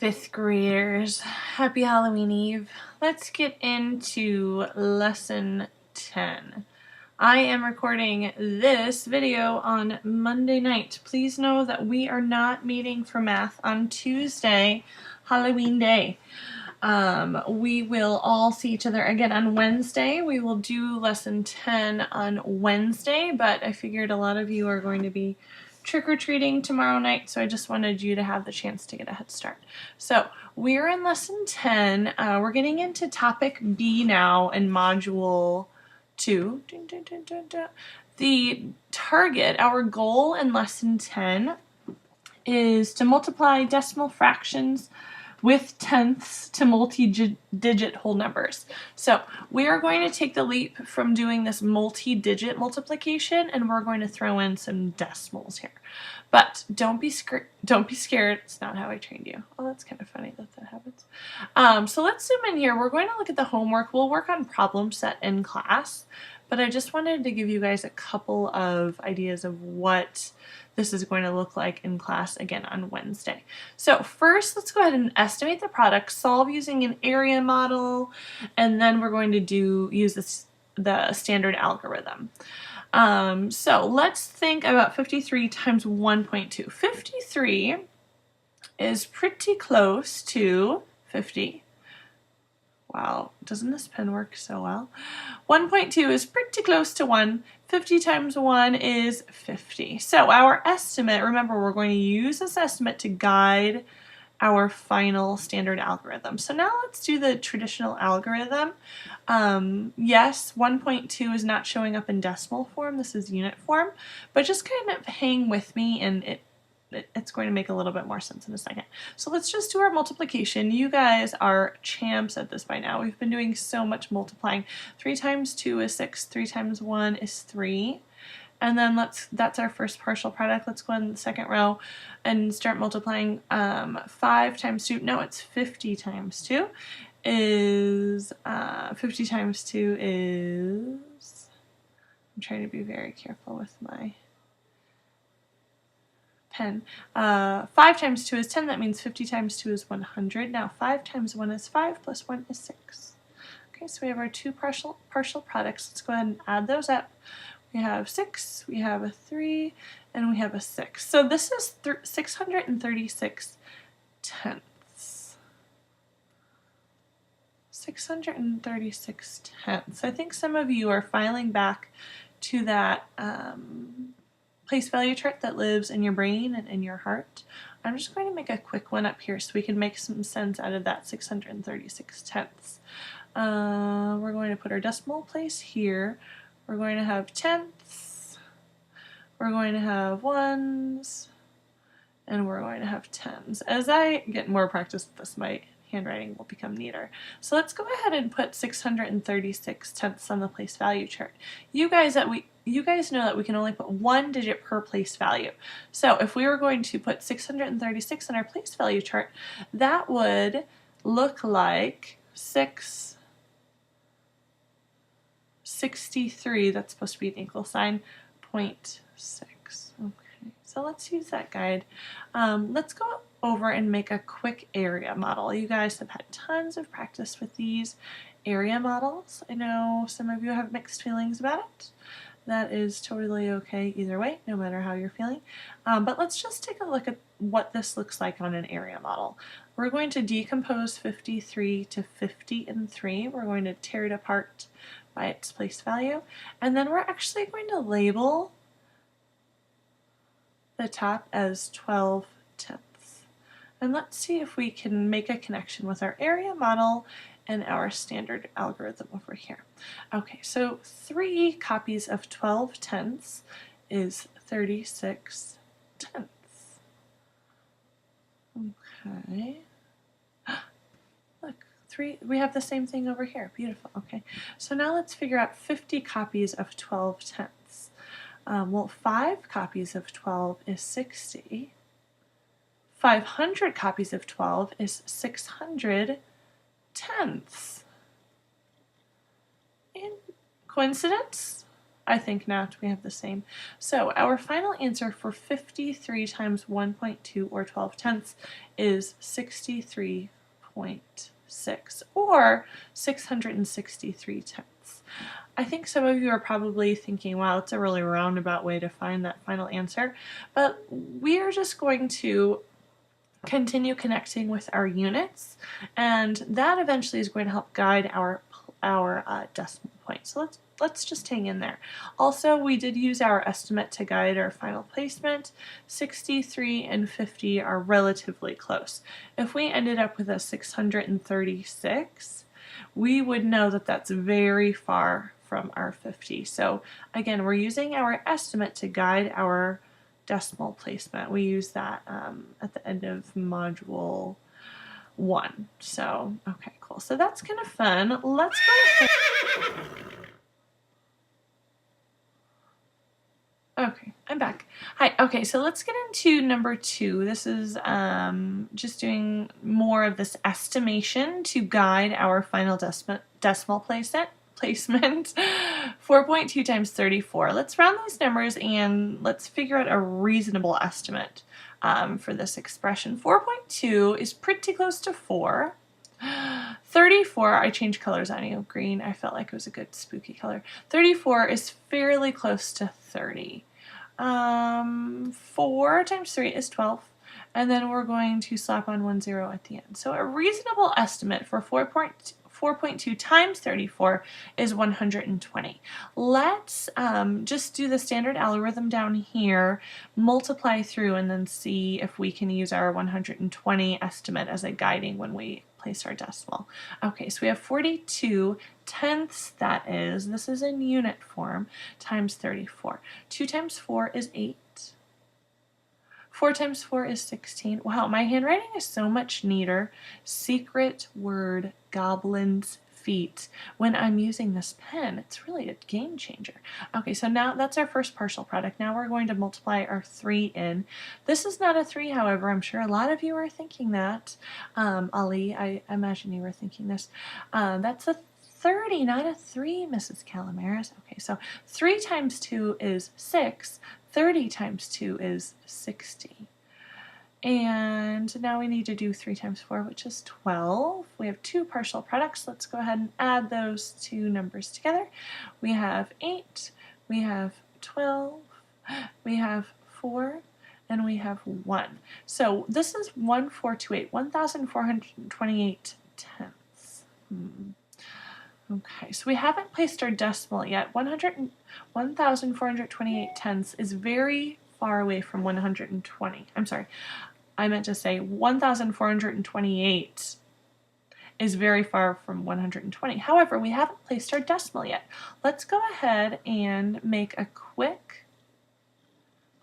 Fifth graders, happy Halloween Eve. Let's get into lesson 10. I am recording this video on Monday night. Please know that we are not meeting for math on Tuesday, Halloween Day. We will all see each other again on Wednesday. We will do lesson 10 on Wednesday, but I figured a lot of you are going to be trick-or-treating tomorrow night, so I just wanted you to have the chance to get a head start. So we're in lesson 10. We're getting into topic B now in module 2. The target, our goal in lesson 10 is to multiply decimal fractions with tenths to multi-digit whole numbers. So we are going to take the leap from doing this multi-digit multiplication, and we're going to throw in some decimals here. But don't be scared. It's not how I trained you. Oh, that's kind of funny that happens. So let's zoom in here. We're going to look at the homework. We'll work on problem set in class, but I just wanted to give you guys a couple of ideas of what this is going to look like in class again on Wednesday. So first, let's go ahead and estimate the product, solve using an area model, and then we're going to use the standard algorithm. So let's think about 53 times 1.2. 53 is pretty close to 50. Wow, doesn't this pen work so well? 1.2 is pretty close to 1. 50 times 1 is 50. So our estimate, remember, we're going to use this estimate to guide our final standard algorithm. So now let's do the traditional algorithm. Yes, 1.2 is not showing up in decimal form. This is unit form, but just kind of hang with me and it's going to make a little bit more sense in a second. So let's just do our multiplication. You guys are champs at this by now. We've been doing so much multiplying. 3 times 2 is 6, 3 times 1 is 3. And then that's our first partial product. Let's go in the second row and start multiplying. 5 times 2, no, it's 50 times 2 is, 50 times 2 is, I'm trying to be very careful with my pen. 5 times 2 is 10, that means 50 times 2 is 100. Now 5 times 1 is 5, plus 1 is 6. Okay, so we have our two partial products. Let's go ahead and add those up. We have 6, we have a 3, and we have a 6. So this is 636 tenths. 636 tenths. I think some of you are filing back to that place value chart that lives in your brain and in your heart. I'm just going to make a quick one up here so we can make some sense out of that 636 tenths. We're going to put our decimal place here. We're going to have tenths, we're going to have ones, and we're going to have tens. As I get more practice with this, my handwriting will become neater. So let's go ahead and put 636 tenths on the place value chart. You guys know that we can only put one digit per place value. So if we were going to put 636 on our place value chart, that would look like 663, that's supposed to be an equal sign, 0.6. Okay, so let's use that guide. Let's go over and make a quick area model. You guys have had tons of practice with these area models. I know some of you have mixed feelings about it. That is totally okay either way, no matter how you're feeling. But let's just take a look at what this looks like on an area model. We're going to decompose 53 to 50 and 3. We're going to tear it apart by its place value, and then we're actually going to label the top as 12 tenths. And let's see if we can make a connection with our area model and our standard algorithm over here. Okay, so 3 copies of 12 tenths is 36 tenths. Okay. Look, 3, we have the same thing over here. Beautiful. Okay, so now let's figure out 50 copies of 12 tenths. Well, 5 copies of 12 is 60. 500 copies of 12 is 600 tenths. And coincidence? I think not. We have the same. So our final answer for 53 times 1.2 or 12 tenths is 63.6 or 663 tenths. I think some of you are probably thinking, wow, it's a really roundabout way to find that final answer, but we are just going to continue connecting with our units, and that eventually is going to help guide our decimal point. So let's just hang in there. Also, we did use our estimate to guide our final placement. 63 and 50 are relatively close. If we ended up with a 636, we would know that that's very far from our 50. So again, we're using our estimate to guide our decimal placement. We use that at the end of module 1. So, okay, cool. So that's kind of fun. Let's go ahead. Okay, I'm back. Hi. Okay, so let's get into number 2. This is just doing more of this estimation to guide our final decimal placement. 4.2 times 34. Let's round these numbers and let's figure out a reasonable estimate for this expression. 4.2 is pretty close to 4. 34, I changed colors on you. Green, I felt like it was a good spooky color. 34 is fairly close to 30. 4 times 3 is 12. And then we're going to slap on 1 0 at the end. So a reasonable estimate for 4.2 times 34 is 120. Let's just do the standard algorithm down here, multiply through, and then see if we can use our 120 estimate as a guiding when we place our decimal. Okay, so we have 42 tenths, this is in unit form, times 34. 2 times 4 is 8. 4 times 4 is 16. Wow, my handwriting is so much neater. Secret word, goblin's feet. When I'm using this pen, it's really a game changer. Okay, so now that's our first partial product. Now we're going to multiply our 3 in. This is not a 3, however. I'm sure a lot of you are thinking that. Ali, I imagine you were thinking this. That's a 30, not a 3, Mrs. Calamaris. Okay, so 3 times 2 is 6. 30 times 2 is 60. And now we need to do 3 times 4, which is 12. We have 2 partial products. Let's go ahead and add those 2 numbers together. We have 8, we have 12, we have 4, and we have 1. So this is 1428, 1,428 tenths. Okay, so we haven't placed our decimal yet. 1,428 tenths is very far away from 120. I'm sorry, I meant to say 1,428 is very far from 120. However, we haven't placed our decimal yet. Let's go ahead and make a quick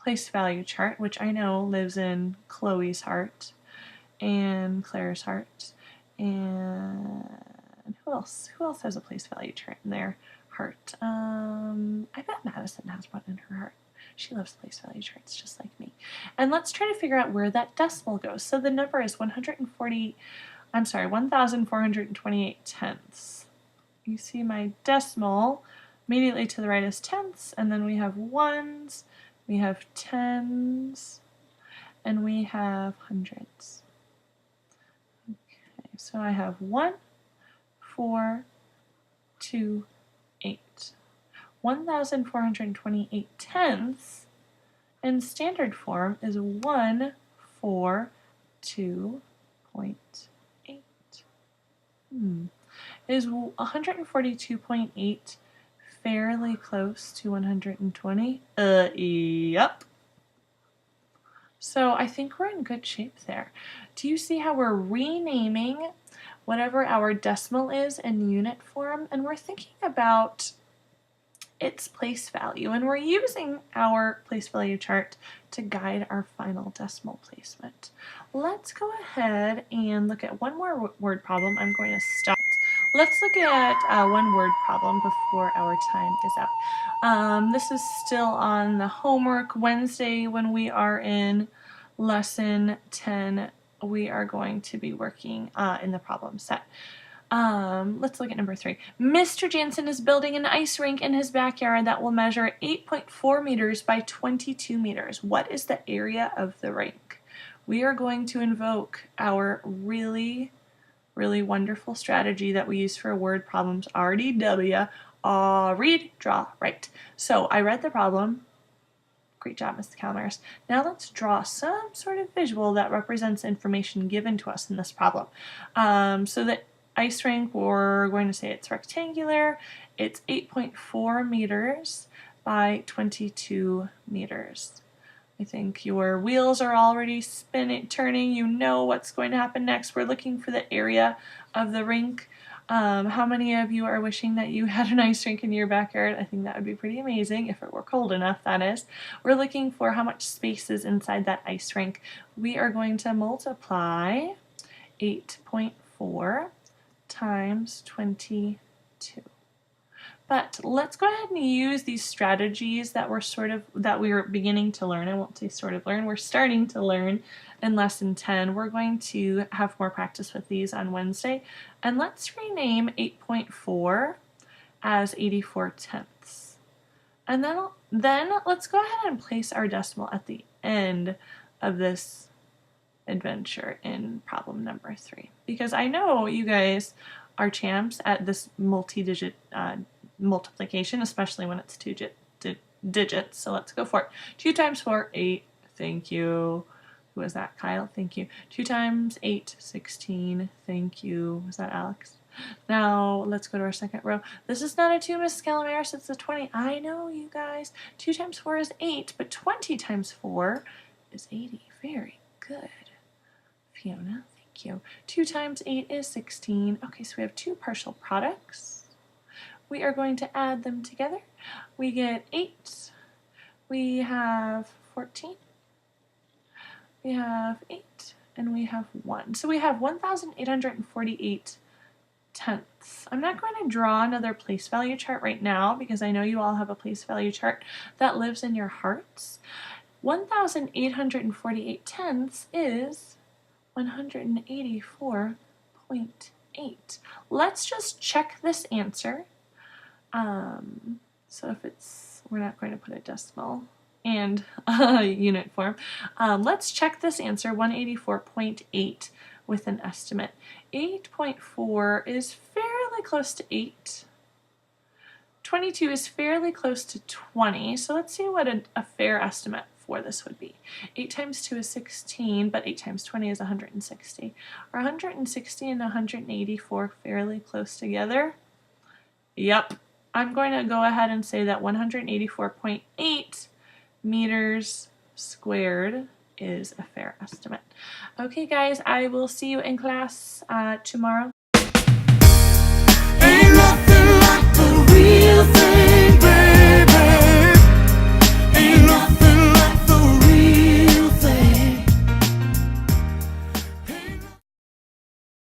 place value chart, which I know lives in Chloe's heart and Claire's heart, and who else? Who else has a place value chart in their heart? I bet Madison has one in her heart. She loves place value charts just like me. And let's try to figure out where that decimal goes. So the number is 1,428 tenths. You see my decimal immediately to the right is tenths, and then we have ones, we have tens, and we have hundreds. Okay, so I have 1, 4, 2, 8. 1,428 tenths in standard form is 142.8. Is 142.8 fairly close to 120? Yep. So I think we're in good shape there. Do you see how we're renaming whatever our decimal is in unit form, and we're thinking about its place value, and we're using our place value chart to guide our final decimal placement. Let's go ahead and look at one more word problem. I'm going to stop. Let's look at one word problem before our time is up. This is still on the homework Wednesday when we are in lesson 10. We are going to be working in the problem set. Let's look at number 3. Mr. Jansen is building an ice rink in his backyard that will measure 8.4 meters by 22 meters. What is the area of the rink? We are going to invoke our really wonderful strategy that we use for word problems, RDW, read, draw, write. So I read the problem. Great job, Mr. Calmaris. Now let's draw some sort of visual that represents information given to us in this problem. So the ice rink, we're going to say it's rectangular. It's 8.4 meters by 22 meters. I think your wheels are already turning. You know what's going to happen next. We're looking for the area of the rink. How many of you are wishing that you had an ice rink in your backyard? I think that would be pretty amazing if it were cold enough, that is. We're looking for how much space is inside that ice rink. We are going to multiply 8.4 times 22. But let's go ahead and use these strategies that we were beginning to learn. I won't say sort of learn. We're starting to learn in lesson 10. We're going to have more practice with these on Wednesday. And let's rename 8.4 as 84 tenths. And then let's go ahead and place our decimal at the end of this adventure in problem number 3. Because I know you guys are champs at this multi-digit multiplication, especially when it's two digits. So let's go for it. 2 times 4, 8. Thank you. Who was that? Kyle? Thank you. 2 times 8, 16. Thank you. Was that Alex? Now let's go to our second row. This is not a 2, Mrs. Calamaris. It's a 20. I know, you guys. 2 times 4 is 8, but 20 times 4 is 80. Very good, Fiona. Thank you. 2 times 8 is 16. Okay, so we have 2 partial products. We are going to add them together. We get 8. We have 14. We have 8. And we have 1. So we have 1,848 tenths. I'm not going to draw another place value chart right now because I know you all have a place value chart that lives in your hearts. 1,848 tenths is 184.8. Let's just check this answer. So if we're not going to put a decimal and unit form. Let's check this answer, 184.8, with an estimate. 8.4 is fairly close to 8. 22 is fairly close to 20, so let's see what a fair estimate for this would be. 8 times 2 is 16, but 8 times 20 is 160. Are 160 and 184 fairly close together? Yep. I'm going to go ahead and say that 184.8 meters squared is a fair estimate. Okay, guys, I will see you in class tomorrow. Ain't nothing like the real thing.